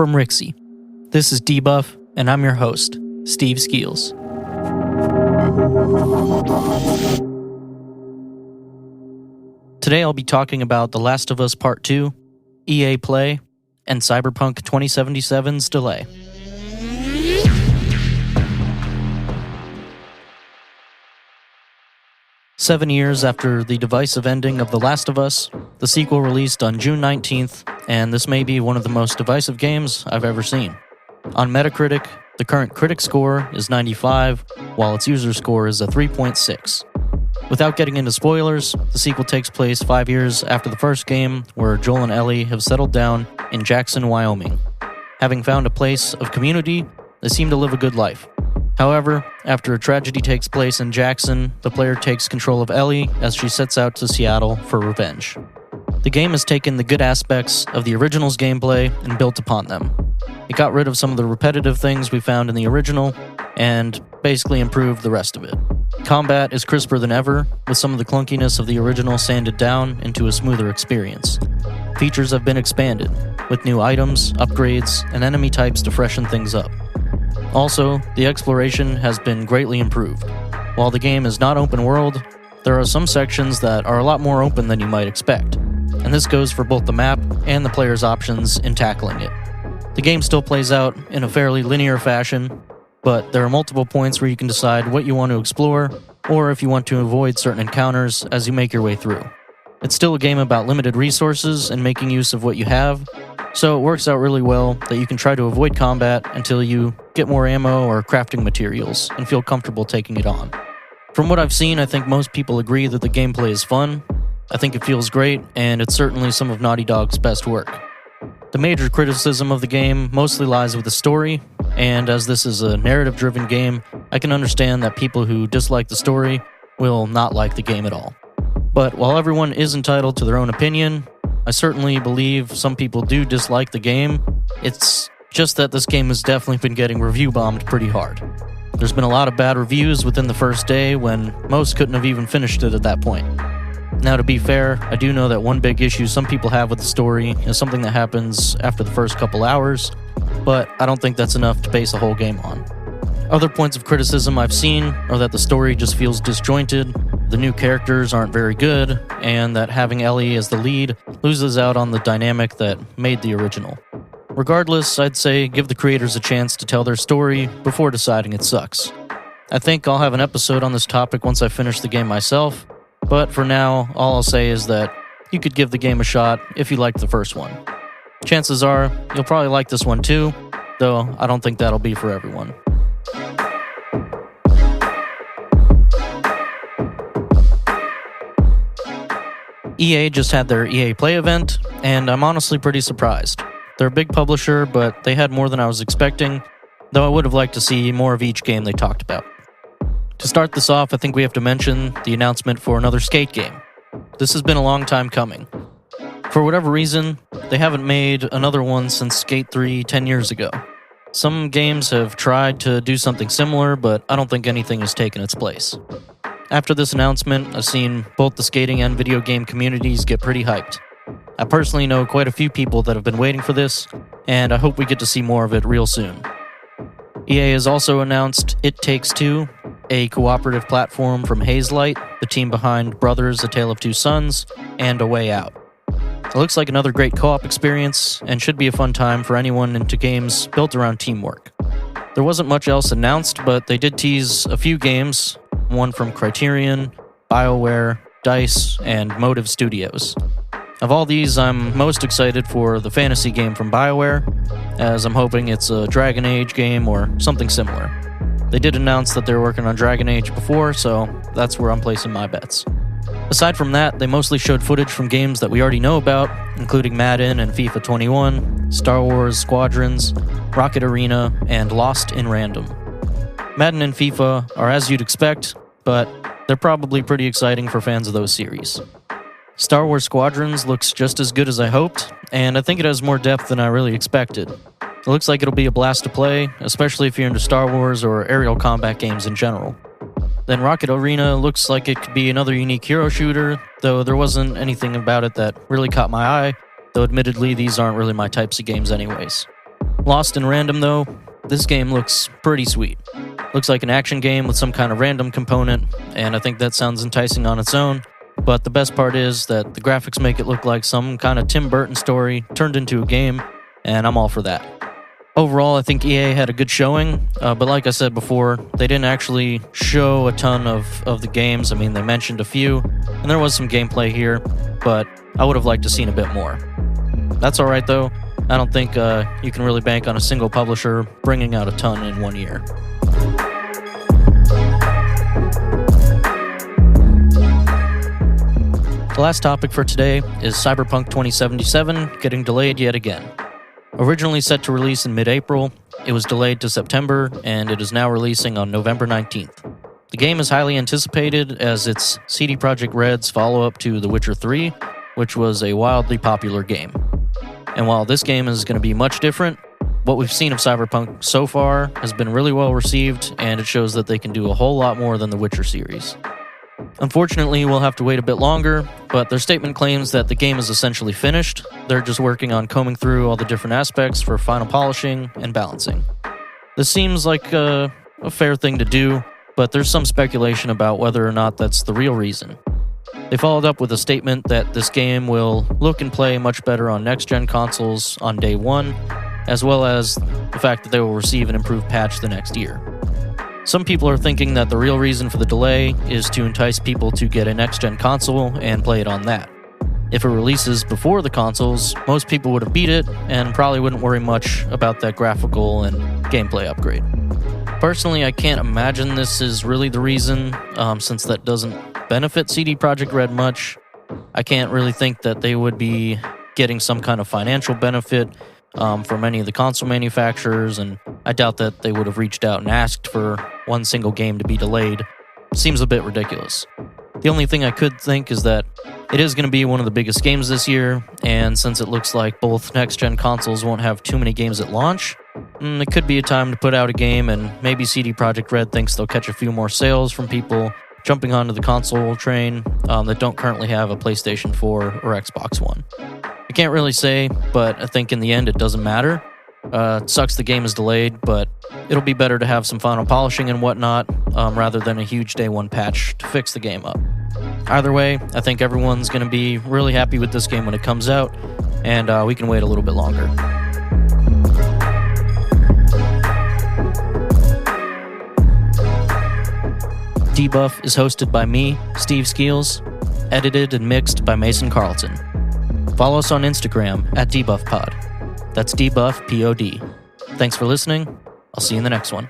from Rixie. This is Debuff, and I'm your host, Steve Skeels. Today I'll be talking about The Last of Us Part 2, EA Play, and Cyberpunk 2077's delay. Seven years after the divisive ending of The Last of Us, the sequel released on June 19th, and this may be one of the most divisive games I've ever seen. On Metacritic, the current critic score is 95, while its user score is a 3.6. Without getting into spoilers, the sequel takes place 5 years after the first game, where Joel and Ellie have settled down in Jackson, Wyoming. Having found a place of community, they seem to live a good life. However, after a tragedy takes place in Jackson, the player takes control of Ellie as she sets out to Seattle for revenge. The game has taken the good aspects of the original's gameplay and built upon them. It got rid of some of the repetitive things we found in the original, and basically improved the rest of it. Combat is crisper than ever, with some of the clunkiness of the original sanded down into a smoother experience. Features have been expanded, with new items, upgrades, and enemy types to freshen things up. Also, the exploration has been greatly improved. While the game is not open world, there are some sections that are a lot more open than you might expect, and this goes for both the map and the player's options in tackling it. The game still plays out in a fairly linear fashion, but there are multiple points where you can decide what you want to explore, or if you want to avoid certain encounters as you make your way through. It's still a game about limited resources and making use of what you have, so it works out really well that you can try to avoid combat until you get more ammo or crafting materials and feel comfortable taking it on. From what I've seen, I think most people agree that the gameplay is fun. I think it feels great, and it's certainly some of Naughty Dog's best work. The major criticism of the game mostly lies with the story, and as this is a narrative-driven game, I can understand that people who dislike the story will not like the game at all. But while everyone is entitled to their own opinion, I certainly believe some people do dislike the game. It's just that this game has definitely been getting review bombed pretty hard. There's been a lot of bad reviews within the first day when most couldn't have even finished it at that point. Now, to be fair, I do know that one big issue some people have with the story is something that happens after the first couple hours, but I don't think that's enough to base a whole game on. Other points of criticism I've seen are that the story just feels disjointed, the new characters aren't very good, and that having Ellie as the lead loses out on the dynamic that made the original. Regardless, I'd say give the creators a chance to tell their story before deciding it sucks. I think I'll have an episode on this topic once I finish the game myself, but for now, all I'll say is that you could give the game a shot if you liked the first one. Chances are, you'll probably like this one too, though I don't think that'll be for everyone. EA just had their EA Play event, and I'm honestly pretty surprised. They're a big publisher, but they had more than I was expecting, though I would have liked to see more of each game they talked about. To start this off, I think we have to mention the announcement for another Skate game. This has been a long time coming. For whatever reason, they haven't made another one since Skate 3 10 years ago. Some games have tried to do something similar, but I don't think anything has taken its place. After this announcement, I've seen both the skating and video game communities get pretty hyped. I personally know quite a few people that have been waiting for this, and I hope we get to see more of it real soon. EA has also announced It Takes Two, a cooperative platform from Hazelight, the team behind Brothers: A Tale of Two Sons, and A Way Out. It looks like another great co-op experience, and should be a fun time for anyone into games built around teamwork. There wasn't much else announced, but they did tease a few games, one from Criterion, BioWare, DICE, and Motive Studios. Of all these, I'm most excited for the fantasy game from BioWare, as I'm hoping it's a Dragon Age game or something similar. They did announce that they were working on Dragon Age before, so that's where I'm placing my bets. Aside from that, they mostly showed footage from games that we already know about, including Madden and FIFA 21, Star Wars Squadrons, Rocket Arena, and Lost in Random. Madden and FIFA are as you'd expect, but they're probably pretty exciting for fans of those series. Star Wars Squadrons looks just as good as I hoped, and I think it has more depth than I really expected. It looks like it'll be a blast to play, especially if you're into Star Wars or aerial combat games in general. Then Rocket Arena looks like it could be another unique hero shooter, though there wasn't anything about it that really caught my eye, though admittedly these aren't really my types of games anyways. Lost in random though, this game looks pretty sweet. Looks like an action game with some kind of random component, and I think that sounds enticing on its own, but the best part is that the graphics make it look like some kind of Tim Burton story turned into a game, and I'm all for that. Overall, I think EA had a good showing, but like I said before, they didn't actually show a ton of the games. I mean, they mentioned a few, and there was some gameplay here, but I would have liked to seen a bit more. That's alright though. I don't think you can really bank on a single publisher bringing out a ton in 1 year. The last topic for today is Cyberpunk 2077 getting delayed yet again. Originally set to release in mid-April, it was delayed to September, and it is now releasing on November 19th. The game is highly anticipated as it's CD Projekt Red's follow-up to The Witcher 3, which was a wildly popular game. And while this game is going to be much different, what we've seen of Cyberpunk so far has been really well received, and it shows that they can do a whole lot more than the Witcher series. Unfortunately, we'll have to wait a bit longer, but their statement claims that the game is essentially finished. They're just working on combing through all the different aspects for final polishing and balancing. This seems like a fair thing to do, but there's some speculation about whether or not that's the real reason. They followed up with a statement that this game will look and play much better on next-gen consoles on day one, as well as the fact that they will receive an improved patch the next year. Some people are thinking that the real reason for the delay is to entice people to get a next-gen console and play it on that. If it releases before the consoles, most people would have beat it and probably wouldn't worry much about that graphical and gameplay upgrade. Personally, I can't imagine this is really the reason, since that doesn't benefit CD Projekt Red much. I can't really think that they would be getting some kind of financial benefit from any of the console manufacturers, and I doubt that they would have reached out and asked for one single game to be delayed. Seems a bit ridiculous. The only thing I could think is that it is going to be one of the biggest games this year, and since it looks like both next-gen consoles won't have too many games at launch, it could be a time to put out a game, and maybe CD Projekt Red thinks they'll catch a few more sales from people jumping onto the console train that don't currently have a PlayStation 4 or Xbox One. I can't really say, but I think in the end it doesn't matter. It sucks the game is delayed, but it'll be better to have some final polishing and whatnot, rather than a huge day one patch to fix the game up. Either way, I think everyone's going to be really happy with this game when it comes out, and we can wait a little bit longer. Debuff is hosted by me, Steve Skeels, edited and mixed by Mason Carlton. Follow us on Instagram at DebuffPod. That's DebuffPod. Thanks for listening. I'll see you in the next one.